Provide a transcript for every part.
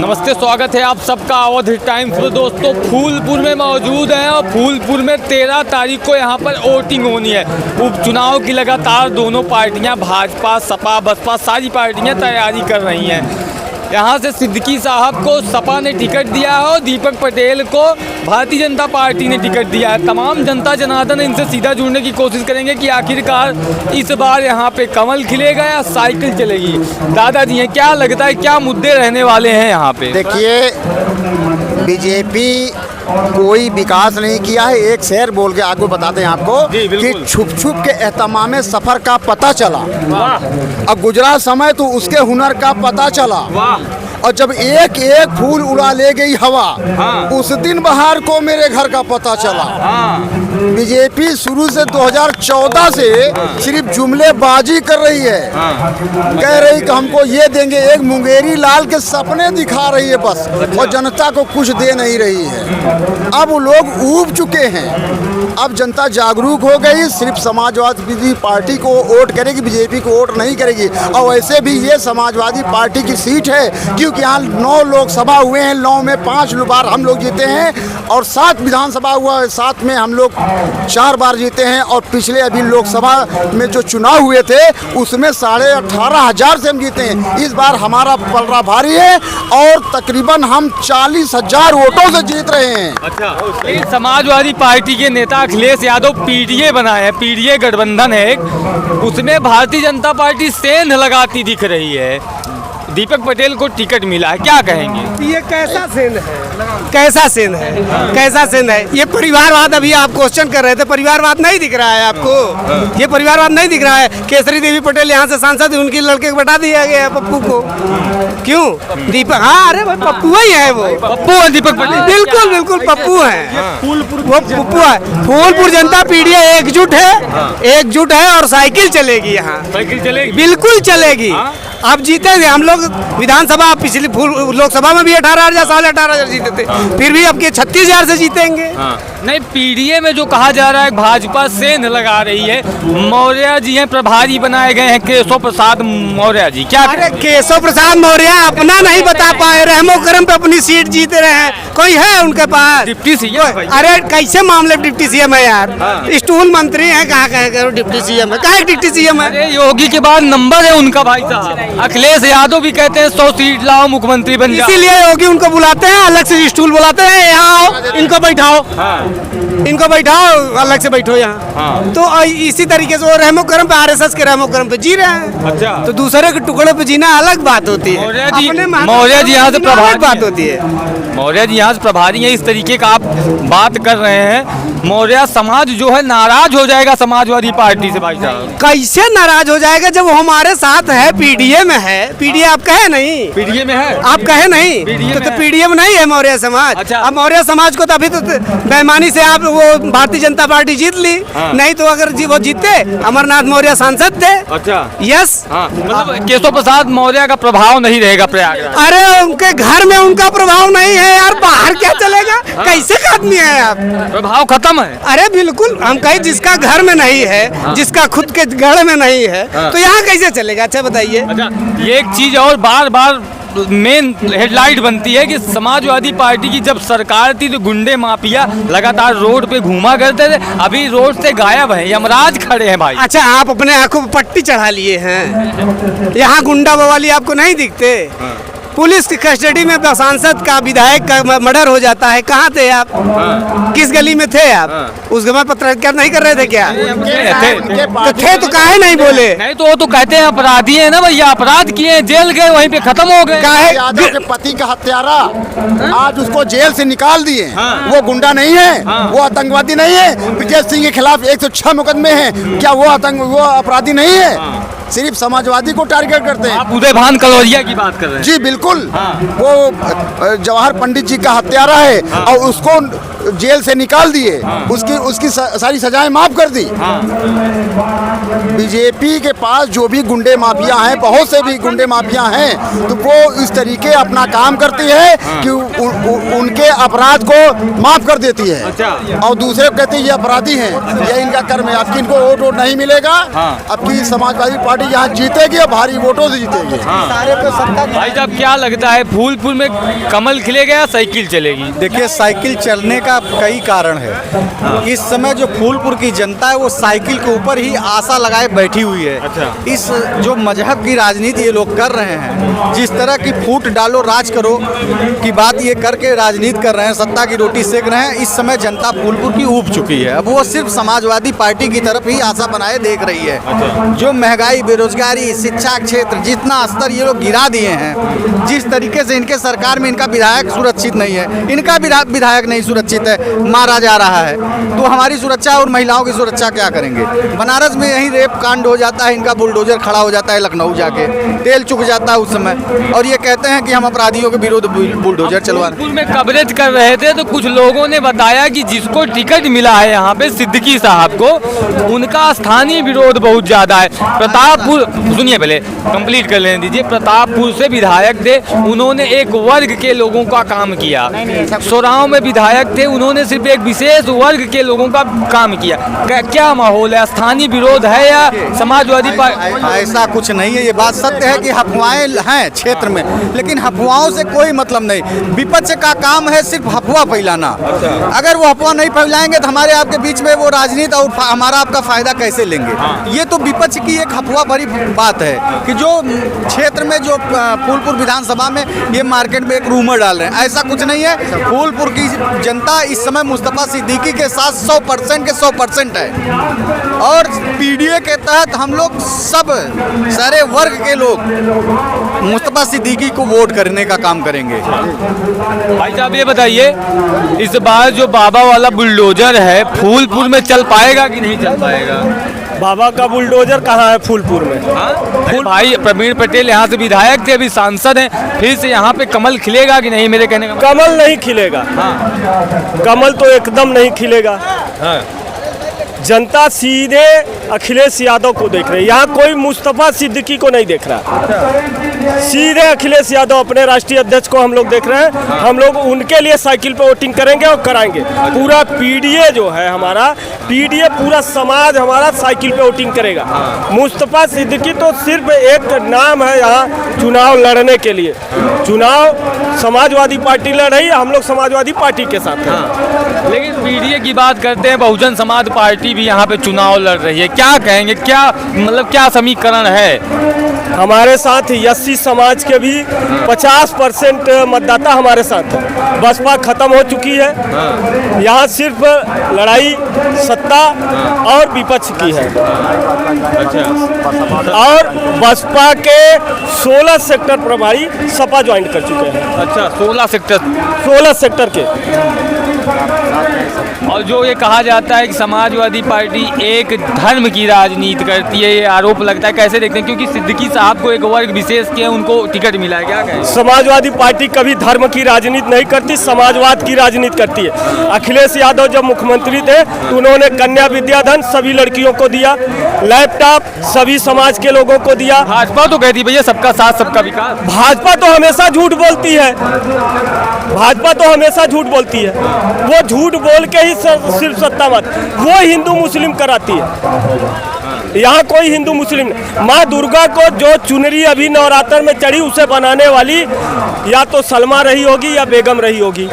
नमस्ते, स्वागत है आप सबका अवध टाइम्स में। दोस्तों, फूलपुर में मौजूद हैं और फूलपुर में 13 तारीख को यहाँ पर वोटिंग होनी है। उपचुनाव की लगातार दोनों पार्टियाँ, भाजपा, सपा, बसपा, सारी पार्टियाँ तैयारी कर रही हैं। यहाँ से सिद्दीकी साहब को सपा ने टिकट दिया है और दीपक पटेल को भारतीय जनता पार्टी ने टिकट दिया है। तमाम जनता जनार्दन इनसे सीधा जुड़ने की कोशिश करेंगे कि आखिरकार इस बार यहाँ पे कमल खिलेगा या साइकिल चलेगी। दादाजी हैं, क्या लगता है क्या मुद्दे रहने वाले हैं यहाँ पे? देखिए, बीजेपी कोई विकास नहीं किया है। एक शेर बोल के आगे बताते हैं आपको कि छुप छुप के एहतमाम सफर का पता चला, अब गुजरा समय तो उसके हुनर का पता चला। और जब एक एक फूल उड़ा ले गई हवा, उस दिन बहार को मेरे घर का पता चला। बीजेपी शुरू से 2014 से सिर्फ जुमलेबाजी कर रही है। कह रही कि हमको ये देंगे, एक मुंगेरी लाल के सपने दिखा रही है बस, और जनता को कुछ दे नहीं रही है। अब लोग ऊब चुके हैं, अब जनता जागरूक हो गई। सिर्फ समाजवादी पार्टी को वोट करेगी, बीजेपी को वोट नहीं करेगी। और वैसे भी ये समाजवादी पार्टी की सीट है, क्योंकि यहाँ 9 लोकसभा हुए हैं, 9 में 5 बार हम लोग जीते हैं, और 7 विधानसभा हुआ है, 7 में हम लोग 4 बार जीते हैं। और पिछले अभी लोकसभा में जो चुनाव हुए थे उसमें 18,500 से हम जीते हैं। इस बार हमारा पलड़ा भारी है और तकरीबन हम 40,000 वोटों से जीत रहे हैं। अच्छा, समाजवादी पार्टी के नेता अखिलेश यादव पीडीए बनाए हैं, पीडीए गठबंधन है एक, उसमें भारतीय जनता पार्टी सेंध लगाती दिख रही है। दीपक पटेल को टिकट मिला है, क्या कहेंगे? ये कैसा सेंध है? कैसा सेंध है? कैसा सेंध है? ये परिवारवाद, अभी आप क्वेश्चन कर रहे थे, परिवारवाद नहीं दिख रहा है आपको? ये परिवारवाद नहीं दिख रहा है? केसरी देवी पटेल यहाँ से सांसद, उनके लड़के को बैठा दिया गया है, पप्पू को। क्यों? दीपक, हाँ, अरे भाई पप्पू ही है, वो पप्पू है दीपक पटेल। बिल्कुल बिल्कुल पप्पू है, वो पप्पू है। फूलपुर जनता पीडीए एकजुट है और साइकिल चलेगी यहाँ, साइकिल चलेगी, बिल्कुल चलेगी। अब जीतेंगे हम लोग विधानसभा, पिछली लोकसभा में भी 18,000, 18,500 जीते थे, फिर भी अब के 36,000 से जीतेंगे। नहीं, पीडीए में जो कहा जा रहा है भाजपा सेंध लगा रही है। मौर्य जी हैं, प्रभारी बनाए गए हैं केशव प्रसाद मौर्य जी, क्या? अरे केशव प्रसाद मौर्य अपना नहीं बता पाए, रहमो करम पे अपनी सीट जीते रहे हैं। कोई है उनके पास डिप्टी सीएम? अरे कैसे मामले डिप्टी सीएम है यार? स्टूल मंत्री है, कहाँ कहे डिप्टी सीएम है? कहाँ डिप्टी सीएम है? अरे योगी के बाद नंबर है उनका भाई साहब। अखिलेश यादव भी कहते हैं 100 सीट लाओ, मुख्यमंत्री बन जाओ। इसीलिए योगी उनको बुलाते हैं, अलग से स्टूल बुलाते हैं, यहाँ आओ, इनको बैठाओ, इनको बैठाओ, अलग से बैठो यहाँ। तो इसी तरीके से वो रहमो करम पे, आरएसएस के रहमो करम पे जी रहे हैं। अच्छा, तो दूसरे के टुकड़े पे जीना अलग बात होती है। मौर्य जी यहाँ से प्रभारी बात होती है। मौर्य जी यहाँ से प्रभारी है। इस तरीके का आप बात कर रहे हैं, मौर्य समाज जो है नाराज हो जाएगा समाजवादी पार्टी से। भाई साहब, कैसे नाराज हो जाएगा जब वो हमारे साथ है, पीडीए में है। पीडीए आप कहे नहीं? पीडीए में है, आप कहे नहीं? तो पीडीए में नहीं है मौर्य समाज। अच्छा, अब मौर्य समाज को तो अभी तो बेईमानी से आप वो भारतीय जनता पार्टी जीत ली। नहीं तो अगर वो जीतते, अमरनाथ मौर्य सांसद थे। अच्छा, यस, मतलब केशव प्रसाद मौर्य का प्रभाव नहीं रहेगा प्रयागराज? अरे उनके घर में उनका प्रभाव नहीं है यार, बाहर क्या चलेगा? कैसे का आदमी है आप? प्रभाव खत्म है। अरे बिल्कुल, हम कहीं जिसका घर में नहीं है, जिसका खुद के घर में नहीं है, तो यहाँ कैसे चलेगा? अच्छा बताइए। अच्छा, ये एक चीज और बार बार मेन हेडलाइट बनती है कि समाजवादी पार्टी की जब सरकार थी तो गुंडे माफिया लगातार रोड पे घूमा करते थे, अभी रोड से गायब है, यमराज खड़े हैं। भाई, अच्छा, आप अपने आंखों पर पट्टी चढ़ा लिए हैं, यहाँ गुंडा बवाली आपको नहीं दिखते? पुलिस की कस्टडी में सांसद का, विधायक का मर्डर हो जाता है, कहाँ थे आप? किस गली में थे आप? उस समय पत्रकार नहीं कर रहे थे क्या? थे तो काहे नहीं बोले? नहीं तो वो तो कहते हैं अपराधी है ना भैया, अपराध किए, जेल गए, वहीं पे खत्म हो गए। यादव के पति का हत्यारा आज उसको जेल से निकाल दिए। वो गुंडा नहीं है, वो आतंकवादी नहीं है। विजय सिंह के खिलाफ 106 मुकदमे हैं, क्या वो अपराधी नहीं है? सिर्फ समाजवादी को टारगेट करते हैं। आप उदय भान कलौरिया की बात कर रहे हैं? जी बिल्कुल, वो जवाहर पंडित जी का हत्यारा है, और उसको जेल से निकाल दिए, उसकी सारी सजाएं माफ कर दी। बीजेपी के पास जो भी गुंडे माफिया हैं, बहुत से भी गुंडे माफिया हैं, तो वो इस तरीके अपना काम करती है कि उनके अपराध को माफ कर देती है। और दूसरे को कहती है ये अपराधी हैं, ये इनका कर्म है। अब इनको वोट नहीं मिलेगा, अब की समाजवादी पार्टी यहाँ जीतेगी और भारी वोटों से जीतेगी। सारे पे सत्ता। भाई साहब क्या लगता है फूलपुर में कमल खिलेगा या साइकिल चलेगी? देखिए, साइकिल चलने का कई कारण है। इस समय जो फूलपुर की जनता है वो साइकिल के ऊपर ही आशा लगाए बैठी हुई है। इस जो मजहब की राजनीति ये लोग कर रहे हैं, जिस तरह की फूट डालो राज करो की बात ये करके राजनीति कर रहे हैं, सत्ता की रोटी सेक रहे हैं, इस समय जनता फूलपुर की ऊब चुकी है। अब वो सिर्फ समाजवादी पार्टी की तरफ ही आशा बनाए देख रही है। जो महंगाई, बेरोजगारी, शिक्षा क्षेत्र, जितना स्तर ये लोग गिरा दिए हैं, जिस तरीके से इनके सरकार में इनका विधायक सुरक्षित नहीं है, इनका विधायक नहीं सुरक्षित है, मारा जा रहा है, तो हमारी सुरक्षा और महिलाओं की सुरक्षा क्या करेंगे? बनारस में यही रेप कांड हो जाता है, इनका बुलडोजर खड़ा हो जाता है लखनऊ जाके, तेल चुक जाता है उस समय, और ये कहते हैं कि हम अपराधियों के विरुद्ध बुलडोजर चलवा रहे हैं। में कवरेज कर रहे थे तो कुछ लोगों ने बताया कि जिसको टिकट मिला है यहाँ पे सिद्दीकी साहब को, उनका स्थानीय विरोध बहुत ज्यादा है। प्रतापपुर, सुनिए पहले कंप्लीट कर लेने दीजिए। प्रतापपुर से विधायक थे, उन्होंने एक वर्ग के लोगों का काम किया। सोराव में विधायक थे, उन्होंने सिर्फ एक विशेष वर्ग के लोगों का काम किया। क्या माहौल है? स्थानीय विरोध है या समाजवादी पार्टी? ऐसा कुछ नहीं है। ये बात सत्य है कि अफवाहें हैं क्षेत्र में, लेकिन अफवाहों से कोई मतलब नहीं। विपक्ष का काम है सिर्फ अफवाह फैलाना। अगर वो अफवाह नहीं फैलाएंगे तो हमारे आपके बीच में वो राजनीति और हमारा आपका फायदा कैसे लेंगे? ये तो विपक्ष की एक अफवाह भरी बात है कि जो क्षेत्र में जो फूलपुर विधानसभा में ये मार्केट में एक रूमर डाल रहे हैं, ऐसा कुछ नहीं है। फूलपुर की जनता इस समय मुस्तफा सिद्दीकी के साथ 100% के 100% है, और पीडीए के तहत हम लोग सब सारे वर्ग के लोग मुस्तफा सिद्दीकी को वोट करने का काम करेंगे। भाई साहब ये बताइए, इस बार जो बाबा वाला बुलडोजर है फूलपुर में चल पाएगा कि नहीं चल पाएगा? बाबा का बुलडोजर कहाँ है फूलपुर में? भाई प्रवीण पटेल यहाँ से विधायक थे, अभी सांसद हैं, फिर से यहाँ पे कमल खिलेगा कि नहीं? मेरे कहने का कमल नहीं खिलेगा। कमल तो एकदम नहीं खिलेगा। जनता सीधे अखिलेश यादव को देख रही है, यहाँ कोई मुस्तफा सिद्दीकी को नहीं देख रहा। सीधे अखिलेश यादव अपने राष्ट्रीय अध्यक्ष को हम लोग देख रहे हैं। हम लोग उनके लिए साइकिल पे वोटिंग करेंगे और कराएंगे। पूरा पीडीए जो है हमारा, पीडीए पूरा समाज हमारा साइकिल पे वोटिंग करेगा। मुस्तफा सिद्दीकी तो सिर्फ एक नाम है यहाँ चुनाव लड़ने के लिए। चुनाव समाजवादी पार्टी लड़ रही है, हम लोग समाजवादी पार्टी के साथ हैं। लेकिन पीडीए की बात करते हैं, बहुजन समाज पार्टी भी यहाँ पे चुनाव लड़ रही है। क्या कहेंगे, क्या मतलब क्या समीकरण है? हमारे साथ एससी समाज के भी 50% मतदाता हमारे साथ है। बसपा खत्म हो चुकी है। यहाँ सिर्फ लड़ाई सत्ता और विपक्ष की है। और बसपा के 16 सेक्टर प्रभारी सपा ज्वाइन कर चुके हैं। अच्छा, 16 सेक्टर के। और जो ये कहा जाता है कि समाजवादी पार्टी एक धर्म की राजनीति करती है, ये आरोप लगता है, कैसे देखते हैं? क्योंकि सिद्दीकी साहब को एक वर्ग विशेष के उनको टिकट मिला है, क्या कहें? समाजवादी पार्टी कभी धर्म की राजनीति नहीं करती, समाजवाद की राजनीति करती है। अखिलेश यादव जब मुख्यमंत्री थे तो उन्होंने कन्या विद्याधन सभी लड़कियों को दिया, लैपटॉप सभी समाज के लोगों को दिया। भाजपा तो कहती भैया सबका साथ सबका विकास। भाजपा तो हमेशा झूठ बोलती है। भाजपा तो हमेशा झूठ बोलती है। वो झूठ बोल के ही सिर्फ सत्ता मत, वो हिंदू मुस्लिम कराती है। यहाँ कोई हिंदू मुस्लिम नहीं। माँ दुर्गा को जो चुनरी अभी नवरात्र में चढ़ी उसे बनाने वाली या तो सलमा रही होगी या बेगम रही होगी।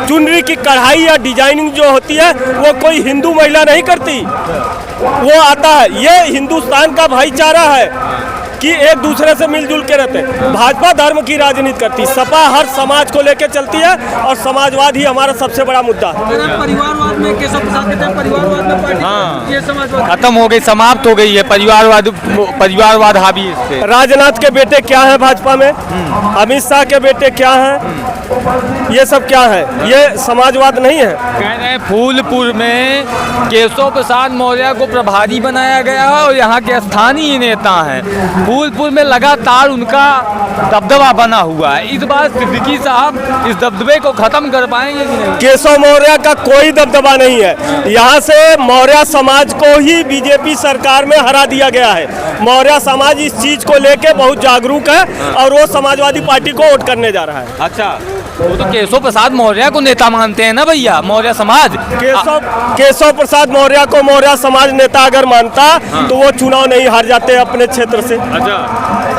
चुनरी की कढ़ाई या डिजाइनिंग जो होती है वो कोई हिंदू महिला नहीं करती, वो आता है। ये हिंदुस्तान का भाईचारा है कि एक दूसरे से मिलजुल के रहते हैं। भाजपा धर्म की राजनीति करती है, सपा हर समाज को लेकर चलती है और समाजवाद ही हमारा सबसे बड़ा मुद्दा है। परिवारवाद में केशव प्रसाद कहते हैं परिवारवाद में पार्टी ये समाजवाद खत्म हो गई, समाप्त हो गई है परिवारवाद हावी इस पे। राजनाथ के बेटे क्या है भाजपा में, अमित शाह के बेटे क्या हैं, ये सब क्या है? ये समाजवाद नहीं है। कह रहे हैं फूलपुर में केशव प्रसाद मौर्य को प्रभारी बनाया गया है और यहाँ के स्थानीय नेता हैं, फूलपुर में लगातार उनका दबदबा बना हुआ है। इस बार सिद्दीकी साहब इस दबदबे को खत्म कर पाएंगे कि नहीं? केशव मौर्य का कोई दबदबा नहीं है। यहाँ से मौर्य समाज को ही बीजेपी सरकार में हरा दिया गया है। मौर्य समाज इस चीज को लेके बहुत जागरूक है और वो समाजवादी पार्टी को वोट करने जा रहा है। अच्छा, वो तो केशव प्रसाद मौर्य को नेता मानते हैं ना भैया, मौर्य समाज। केशव प्रसाद मौर्य को मौर्य समाज नेता अगर मानता तो वो चुनाव नहीं हार जाते अपने क्षेत्र से। अच्छा,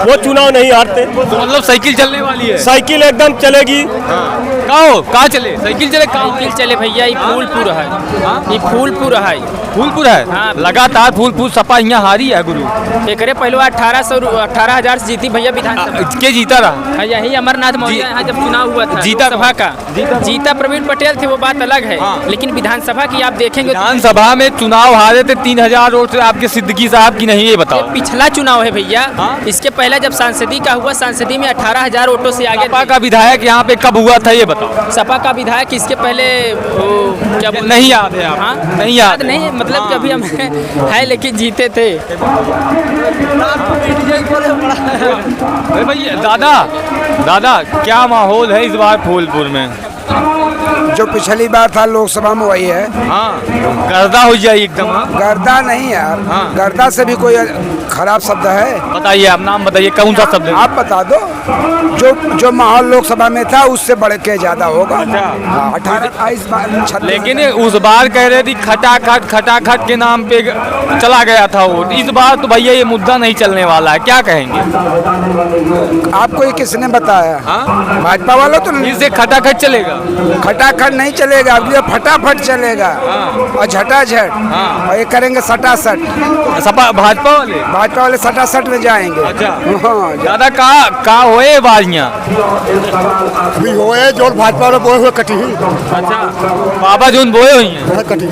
वो चुनाव नहीं हारते। तो मतलब साइकिल चलने वाली है? साइकिल एकदम चलेगी। कहाँ चले साइकिल चले? साइकिल चले भैया, ये फूलपुर है। ये फूलपुर है। फूलपुर है? हाँ। लगातार फूलपुर सपा यहाँ हारी है गुरु। एकरे पहले 18,000 से जीती भैया विधानसभा के जीता रहा? यही अमरनाथ मौर्य यहाँ जब चुनाव हुआ था जीता सभा का। जीता प्रवीण पटेल थे, वो बात अलग है। लेकिन विधानसभा की आप देखेंगे तो विधानसभा में चुनाव हारे थे 3,000 वोट से आपके सिद्दीकी साहब की नहीं, ये बताओ। पिछला चुनाव है भैया। इसके पहले जब सांसदी का हुआ, सांसदी में 18,000 वोटों से आगे सपा का विधायक यहाँ पे कब हुआ था ये बताओ। सपा का विधायक इसके पहले क्या नहीं याद है आप? हाँ, नहीं याद नहीं, मतलब कभी हम है लेकिन जीते थे। अरे भैया दादा क्या माहौल है इस बार फूलपुर में? जो पिछली बार था लोकसभा में वही है। हाँ, गर्दा हो जाए एकदम। हाँ, गर्दा नहीं यार, गर्दा से भी कोई खराब शब्द है? बताइए, आप नाम बताइए, कौन सा शब्द है? आप बता दो। जो माहौल लोकसभा में था उससे बढ़ के ज्यादा होगा। 18-22 लेकिन उस बार कह रहे थे खटाखट के नाम पे चला गया था वोट। इस बार तो भैया ये मुद्दा नहीं चलने वाला है, क्या कहेंगे? आपको ये किसने बताया? भाजपा वालों तो इससे खटाखट चलेगा? खटाखट नहीं चलेगा, अब ये फटाफट चलेगा और झटाझट। और ये करेंगे सटासट। सपा भाजपा वाले सटासट में जाएंगे। अच्छा, हाँ, ज्यादा कहा होए बाजियाँ अभी होए जो भाजपा वाले बोए हुए कटी। अच्छा, बाबा जोन बोए हुई हैं। कटी।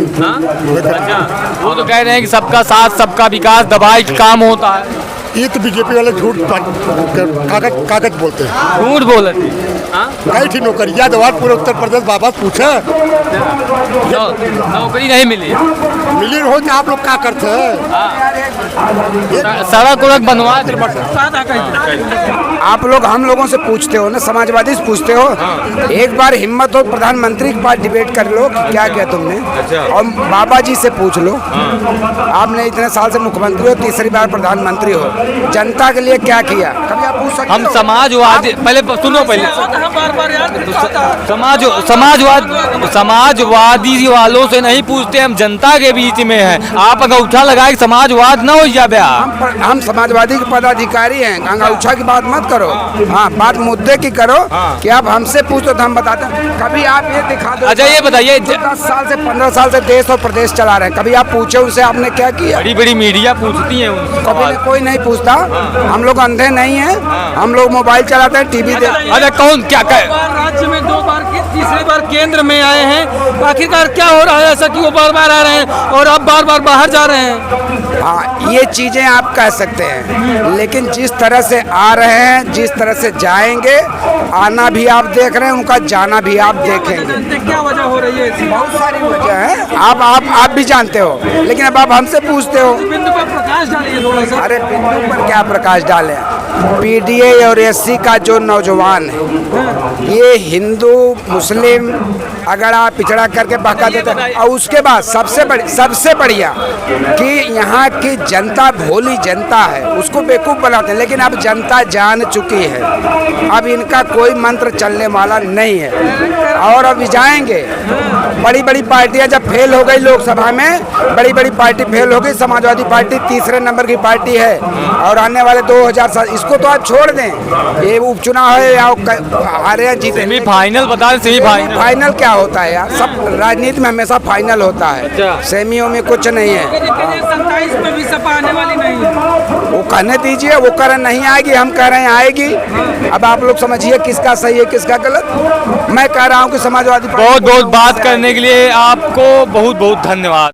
अच्छा, वो तो कह रहे हैं कि सबका साथ सबका विकास दबाई काम होता है। ये तो बीजेपी वाले झूठ कागज बोलते हैं, झूठ बोल रहे कई थी नौकरियाँ दवा पूरे उत्तर प्रदेश बाबा पूछे नौकरी नहीं मिली। मिली हो तो आप लोग क्या करते हैं? सड़क उड़क बनवा आप लोग हम लोगों से पूछते हो ना, समाजवादी से पूछते हो। एक बार हिम्मत हो प्रधानमंत्री के पास डिबेट कर लो कि क्या किया तुमने। और बाबा जी से पूछ लो, आपने इतने साल से मुख्यमंत्री हो, तीसरी बार प्रधानमंत्री हो, जनता के लिए क्या किया? कभी आप पूछ सकते हम हो? समाजवादी पहले सुनो, पहले समाजवादी वालों से नहीं पूछते, हम जनता के बीच में हैं। आप अंगूठा लगाए समाजवाद ना हो जाए। हम समाजवादी के पदाधिकारी हैं, अंगूठा की बात मत करो। हाँ, बात मुद्दे की करो कि आप हमसे पूछो तो हम बताते हैं। कभी आप ये दिखा दो। अच्छा, ये बताइए, 10 साल से 15 साल से देश और प्रदेश चला रहे हैं, कभी आप पूछे उनसे आपने क्या किया? बड़ी मीडिया पूछती है उनसे कभी सवाल। कोई नहीं पूछता। हम लोग अंधे नहीं हैं, हम लोग मोबाइल चलाते हैं, टीवी देखते हैं। अरे कौन क्या कहे? राज्य में 2 बार तीसरी बार केंद्र में आए हैं, आखिरकार क्या हो रहा है ऐसा कि वो बार आ रहे हैं और अब बार बाहर जा रहे हैं? हाँ, ये चीजें आप कह सकते हैं, लेकिन जिस तरह से आ रहे हैं, जिस तरह से जाएंगे, आना भी आप देख रहे हैं, उनका जाना भी आप देखेंगे। क्या वजह हो रही है इसकी? बहुत सारी वजह है, आप भी जानते हो, लेकिन अब आप हमसे पूछते हो। बिंदु पर प्रकाश डालिए थोड़ा सा। अरे बिंदु पर क्या प्रकाश डालें? पीडीए और एससी का जो नौजवान है, ये हिंदू मुस्लिम अगड़ा पिछड़ा करके बहका देते हैं। और उसके बाद सबसे बढ़िया कि यहाँ की जनता भोली जनता है, उसको बेवकूफ़ बनाते हैं। लेकिन अब जनता जान चुकी है, अब इनका कोई मंत्र चलने वाला नहीं है। और अब जाएंगे, बड़ी पार्टियां जब फेल हो गई लोकसभा में, बड़ी पार्टी फेल हो गई, समाजवादी पार्टी तीसरे नंबर की पार्टी है। और आने वाले 2000 साल इसको तो आप छोड़ दें, ये उपचुनाव है या हारे या जीते। सेमीफाइनल बता दें। सेमीफाइनल फाइनल क्या होता है यार? सब राजनीति में हमेशा फाइनल होता है, सेमियों में कुछ नहीं है। 27 में भी सपा आने वाली नहीं है। वो कहने दीजिए, वो कह रहे नहीं आएगी, हम कह रहे हैं आएगी। अब आप लोग समझिए किसका सही है किसका गलत। मैं कह रहा हूँ कि समाजवादी बहुत बात करने के लिए आपको बहुत धन्यवाद।